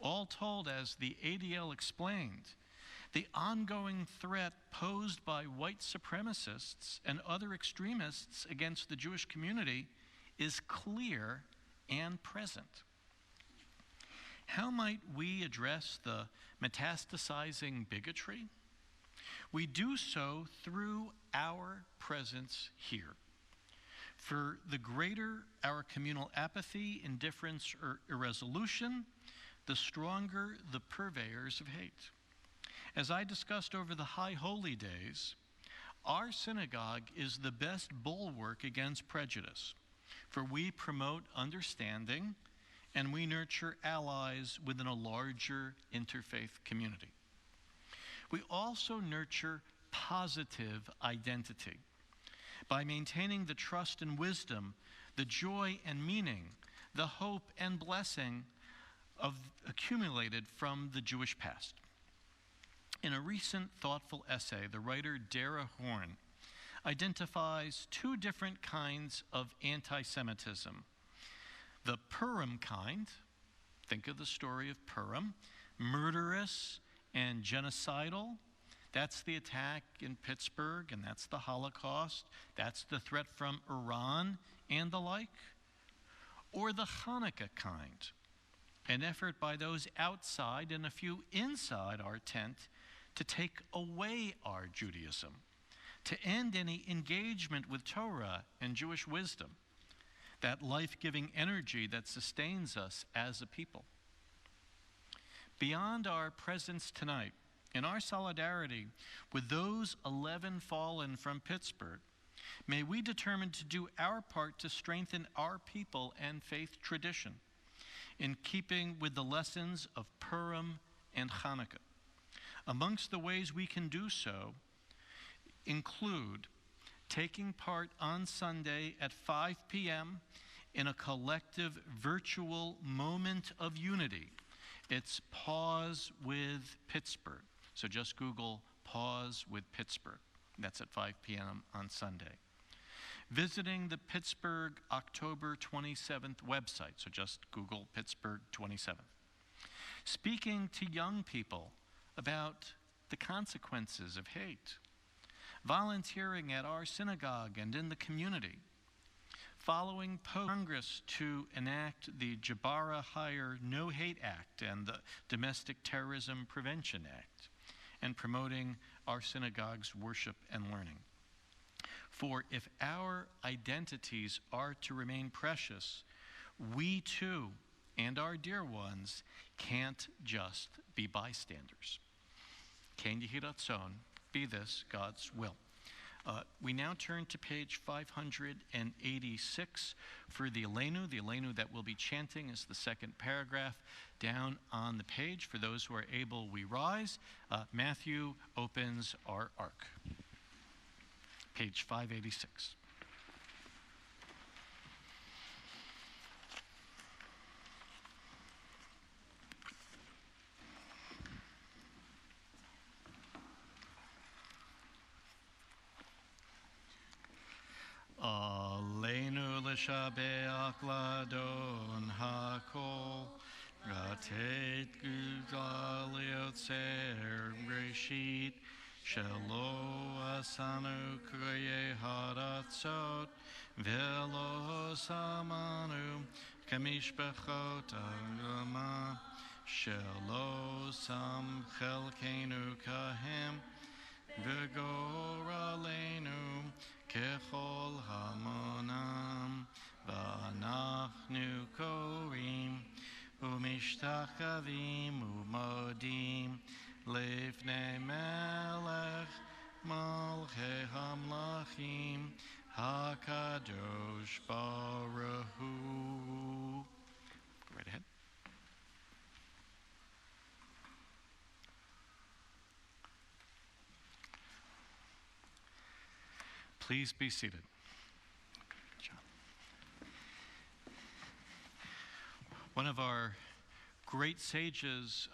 S1: All told, as the ADL explained, the ongoing threat posed by white supremacists and other extremists against the Jewish community is clear and present. How might we address the metastasizing bigotry? We do so through our presence here. For the greater our communal apathy, indifference, or irresolution, the stronger the purveyors of hate. As I discussed over the High Holy Days, our synagogue is the best bulwark against prejudice, for we promote understanding and we nurture allies within a larger interfaith community. We also nurture positive identity by maintaining the trust and wisdom, the joy and meaning, the hope and blessing accumulated from the Jewish past. In a recent thoughtful essay, the writer Dara Horn identifies two different kinds of anti-Semitism. The Purim kind, think of the story of Purim, murderous and genocidal. That's the attack in Pittsburgh, and that's the Holocaust. That's the threat from Iran and the like. Or the Hanukkah kind, an effort by those outside and a few inside our tent to take away our Judaism, to end any engagement with Torah and Jewish wisdom, that life-giving energy that sustains us as a people. Beyond our presence tonight, in our solidarity with those 11 fallen from Pittsburgh, may we determine to do our part to strengthen our people and faith tradition in keeping with the lessons of Purim and Hanukkah. Amongst the ways we can do so include taking part on Sunday at 5 p.m. in a collective virtual moment of unity. It's Pause with Pittsburgh. So just Google Pause with Pittsburgh. That's at 5 p.m. on Sunday. Visiting the Pittsburgh October 27th website. So just Google Pittsburgh 27th. Speaking to young people about the consequences of hate. Volunteering at our synagogue and in the community. Following Congress to enact the Jabara Hire No Hate Act and the Domestic Terrorism Prevention Act, and promoting our synagogue's worship and learning. For if our identities are to remain precious, we too, and our dear ones, can't just be bystanders. Ken Yehi Ratzon, be this God's will. We now turn to page 586 for the Aleinu. The Aleinu that we'll be chanting is the second paragraph down on the page. For those who are able, we rise. Matthew opens our ark. Page 586. Aleinu l'shabeach ladon hakol, ratet gudal liotzer reshit, Shelo asanu kriye haratzot, velo samanu kamishbechot agama, shelo sam chelkenu kahem, v'goralenu kechol hamonam, v'anachnu korim, umishtachavim umodim, lifnei melech malchei hamlachim, hakadosh baruch hu. Go right ahead. Please be seated. Good job. One of our great sages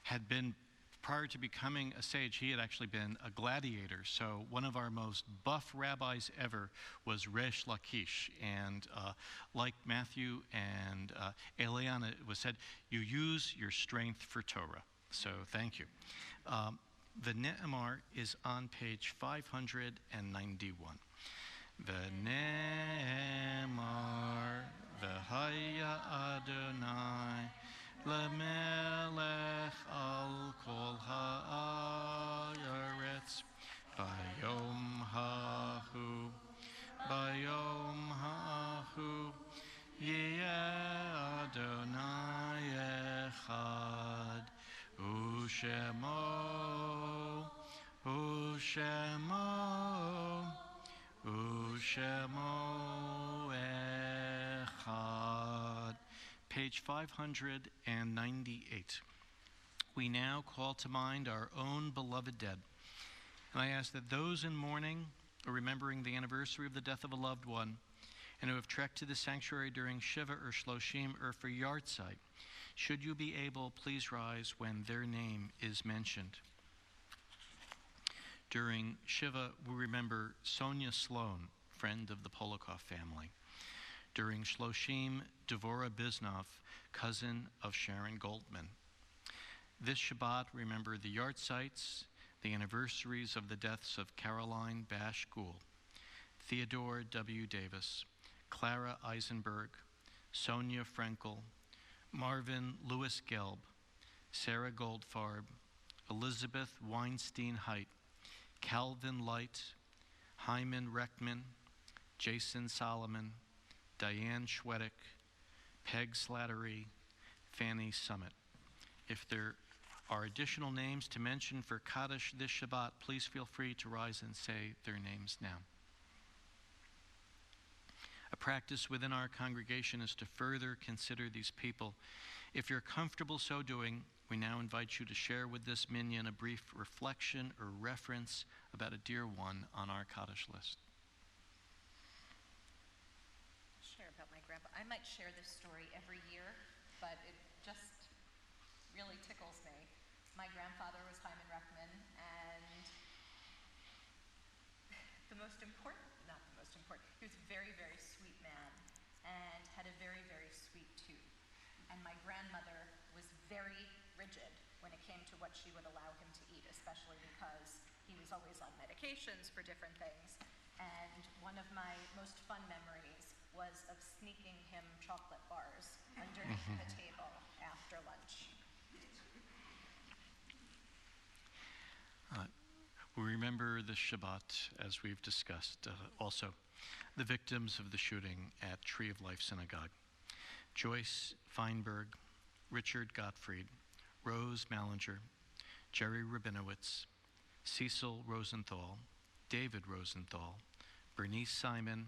S1: had been, prior to becoming a sage, he had actually been a gladiator. So one of our most buff rabbis ever was Resh Lakish. And like Matthew and Eliana, it was said, you use your strength for Torah. So thank you. The Ne'emar is on page 591. The Ne'emar, v'haya Adonai, lemelech al kol ha'aretz, bayom ha'hu, yeh Adonai echad, u'shemo echad. Page 598. We now call to mind our own beloved dead. And I ask that those in mourning or remembering the anniversary of the death of a loved one and who have trekked to the sanctuary during Shiva or Shloshim or for Yartzeit, should you be able, please rise when their name is mentioned. During Shiva, we remember Sonia Sloan, friend of the Polakov family. During Shloshim, Devorah Biznov, cousin of Sharon Goldman. This Shabbat, remember the Yartzeits, the anniversaries of the deaths of Caroline Bash Gould, Theodore W. Davis, Clara Eisenberg, Sonia Frenkel, Marvin Lewis Gelb, Sarah Goldfarb, Elizabeth Weinstein Height, Calvin Light, Hyman Reckman, Jason Solomon, Diane Schwedick, Peg Slattery, Fanny Summit. If there are additional names to mention for Kaddish this Shabbat, please feel free to rise and say their names now. A practice within our congregation is to further consider these people. If you're comfortable so doing, we now invite you to share with this minyan a brief reflection or reference about a dear one on our Kaddish list.
S2: Share about my grandpa. I might share this story every year, but it just really tickles me. My grandfather was Hyman Reckman, and he was a very, very sweet man and had a very, very sweet tooth. And my grandmother was very rigid when it came to what she would allow him to eat, especially because he was always on medications for different things. And one of my most fun memories was of sneaking him chocolate bars underneath the table after lunch.
S1: We remember the Shabbat, as we've discussed, also the victims of the shooting at Tree of Life Synagogue. Joyce Feinberg, Richard Gottfried, Rose Mallinger, Jerry Rabinowitz, Cecil Rosenthal, David Rosenthal, Bernice Simon,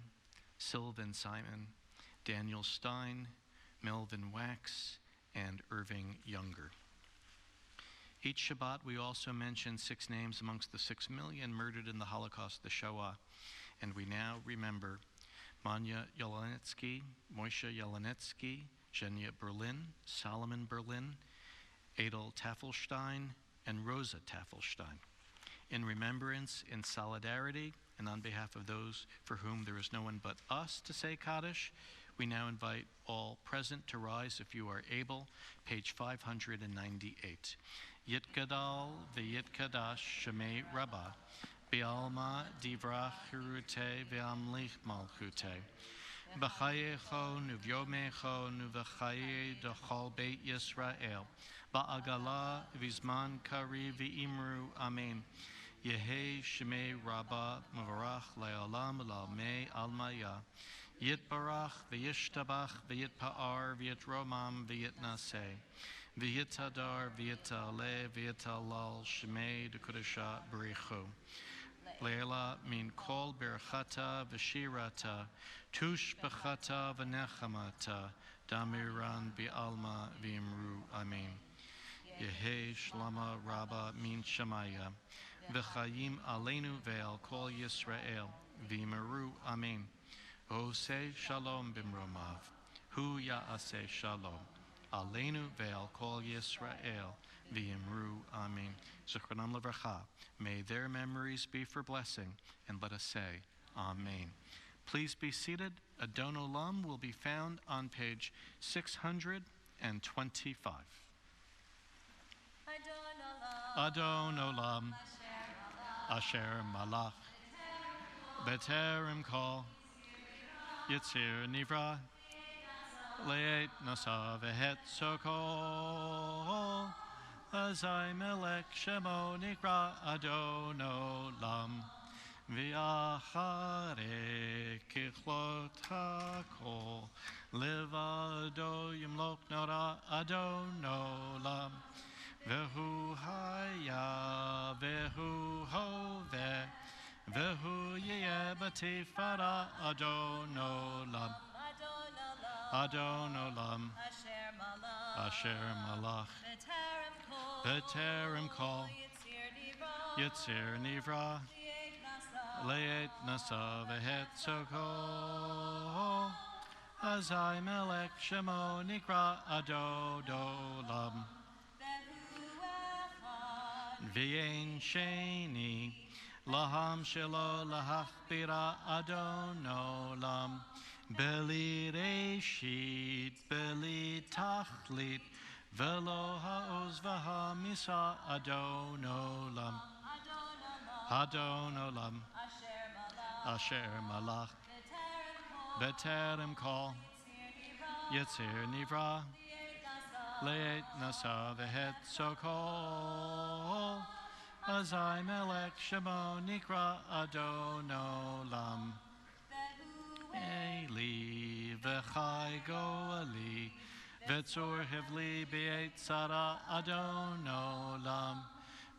S1: Sylvan Simon, Daniel Stein, Melvin Wax, and Irving Younger. Each Shabbat, we also mention 6 names amongst the 6 million murdered in the Holocaust, the Shoah, and we now remember Manya Yelenetsky, Moishe Yelenetsky, Zhenya Berlin, Solomon Berlin, Adel Tafelstein, and Rosa Tafelstein. In remembrance, in solidarity, and on behalf of those for whom there is no one but us to say Kaddish, We now invite all present to rise if you are able. Page 598. Yitgadal v'yitkadash shemei Rabbah, Bialma divrach hirute v'amlich malchute. B'chayecho nuvyomecho nuvachaye dechol beit Yisrael. Ba'agala v'zman kari v'imru amen. Yehe shemei Rabbah mevarach le'olam la'mei almaya. Yitbarach v'yishtabach v'yitpa'ar v'yitromam v'yitnaseh. V'yitadar v'yitaleh v'yitalal shemei dekudesha b'richu. Leila min kol berchata v'shirata, tush b'chata v'nechamata, damiran bi'alma v'imru amen. Yehe shlama rabba min shamaya, v'chayim aleinu ve'al kol Yisrael, v'imru amen. Oseh shalom b'mromav, hu ya'aseh shalom, aleinu ve'al kol Yisrael, v'imru amen. Zichronam levracha. May their memories be for blessing, and let us say, Amen. Please be seated. Adon Olam will be found on page 625. Adon Olam, Asher Malach, Beterem Kol, Yitzir Nivra, Le'et Nasa Vehet Sokol, Azai Melech Shemo Nikra Adon Olam, V'achare Kichlot HaKol, Levado Yimlok Nora Adon Olam, Vehu Haya, Vehu Hove, Vehu Yeh Batifara Adon Olam, Adon Olam, Asher Malach, Beterem Kol, Yitzir Nivra, Le'et Nasa Vehet Sokol, Azai Melech Shemo Nikra Adon Olam, V'yein Sheni, Laham Shelo Lahachbira Adon Olam, Beli Reshit, Beli Tachlit, Velo ha'oz v'ha'misa Adon Olam, Adon Olam, Asher Malach, Beterem Kol, Yitzir Nivra, Le'et Nasa Vehet Sokol, Azai Melech Shemo Nikra Adon Olam, Eli v'chai go'ali, V'tzor hevli b'et tzara Adon Olam,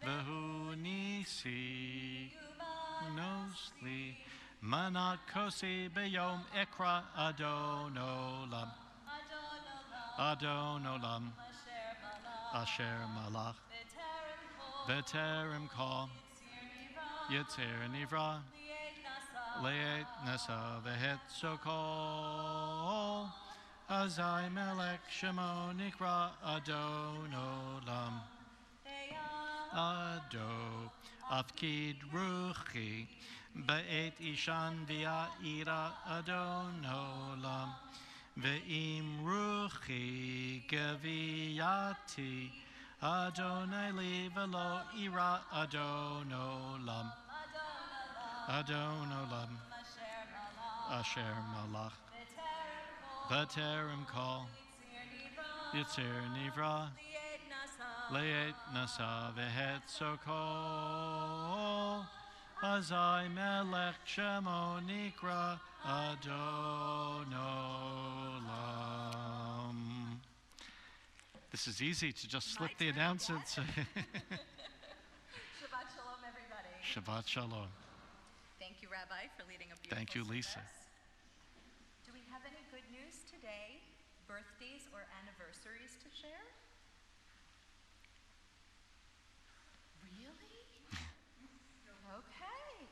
S1: V'hu nisi nosli, Manat kosi b'yom ekra Adon Olam, Adon Olam, Asher Malach, V'terem Kol, Yitzir Nivra, Le'et Nasa Vehet Sokol, Azai Melech Shemo Nikra Adon Olam, Ado Afkid Ruchi, Be'et Ishan V'ya'ira Adon Olam, Ve'im Ruchi Geviyati, Adonai li v'lo ira Adon Olam, Adon Olam, Asher Malach, Beterem Kol, Yitzir Nivra, Le'et Nasa Vehet Sokol, Azai Melech Shemo Nikra Adon Olam. This is easy to just slip the announcements.
S2: Shabbat Shalom, everybody.
S1: Shabbat Shalom.
S2: Thank you, Rabbi, for leading a beautiful
S1: Thank you, Lisa.
S2: service. Do we have any good news today? Birthdays or anniversaries to share? Really? Okay.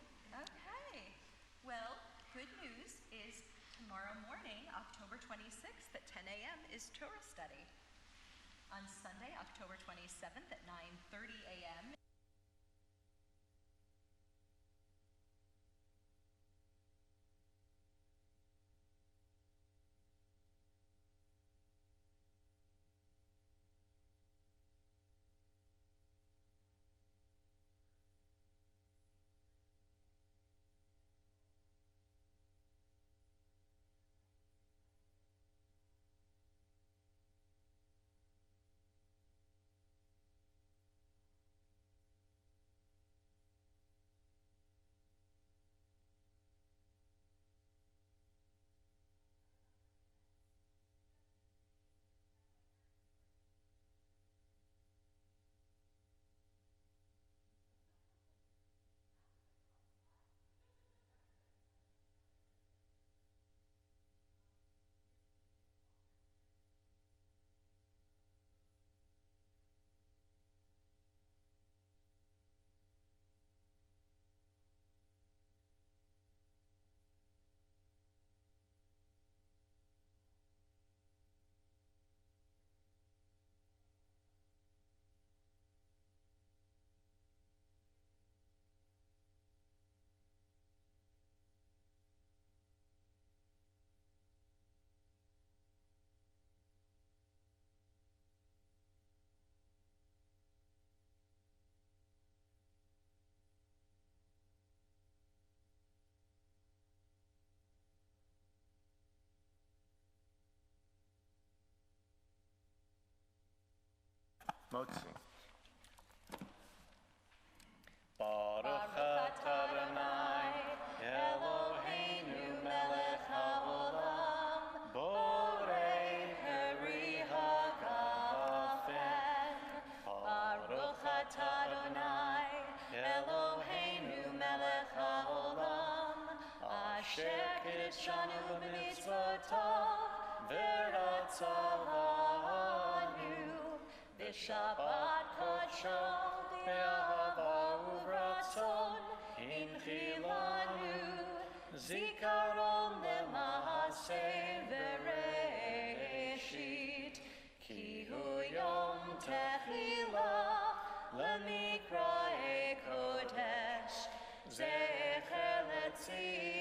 S2: Well, good news is tomorrow morning, October 26th at 10 a.m. is Torah study. On Sunday, October 27th at 9:30 a.m.
S5: Motzi. Baruch atah Adonai, Eloheinu melech haolam, borei peri hagafen. Baruch atah Adonai, Eloheinu melech haolam, asher kiddushanu b'mitzvotav, v'ratzavanu, b'shabbat kodsho, be'ahava uvratzon, hinchilanu, zikaron lema'aseh v'reshit, ki hu yom techilah, lemikra kodesh, zecher letzir.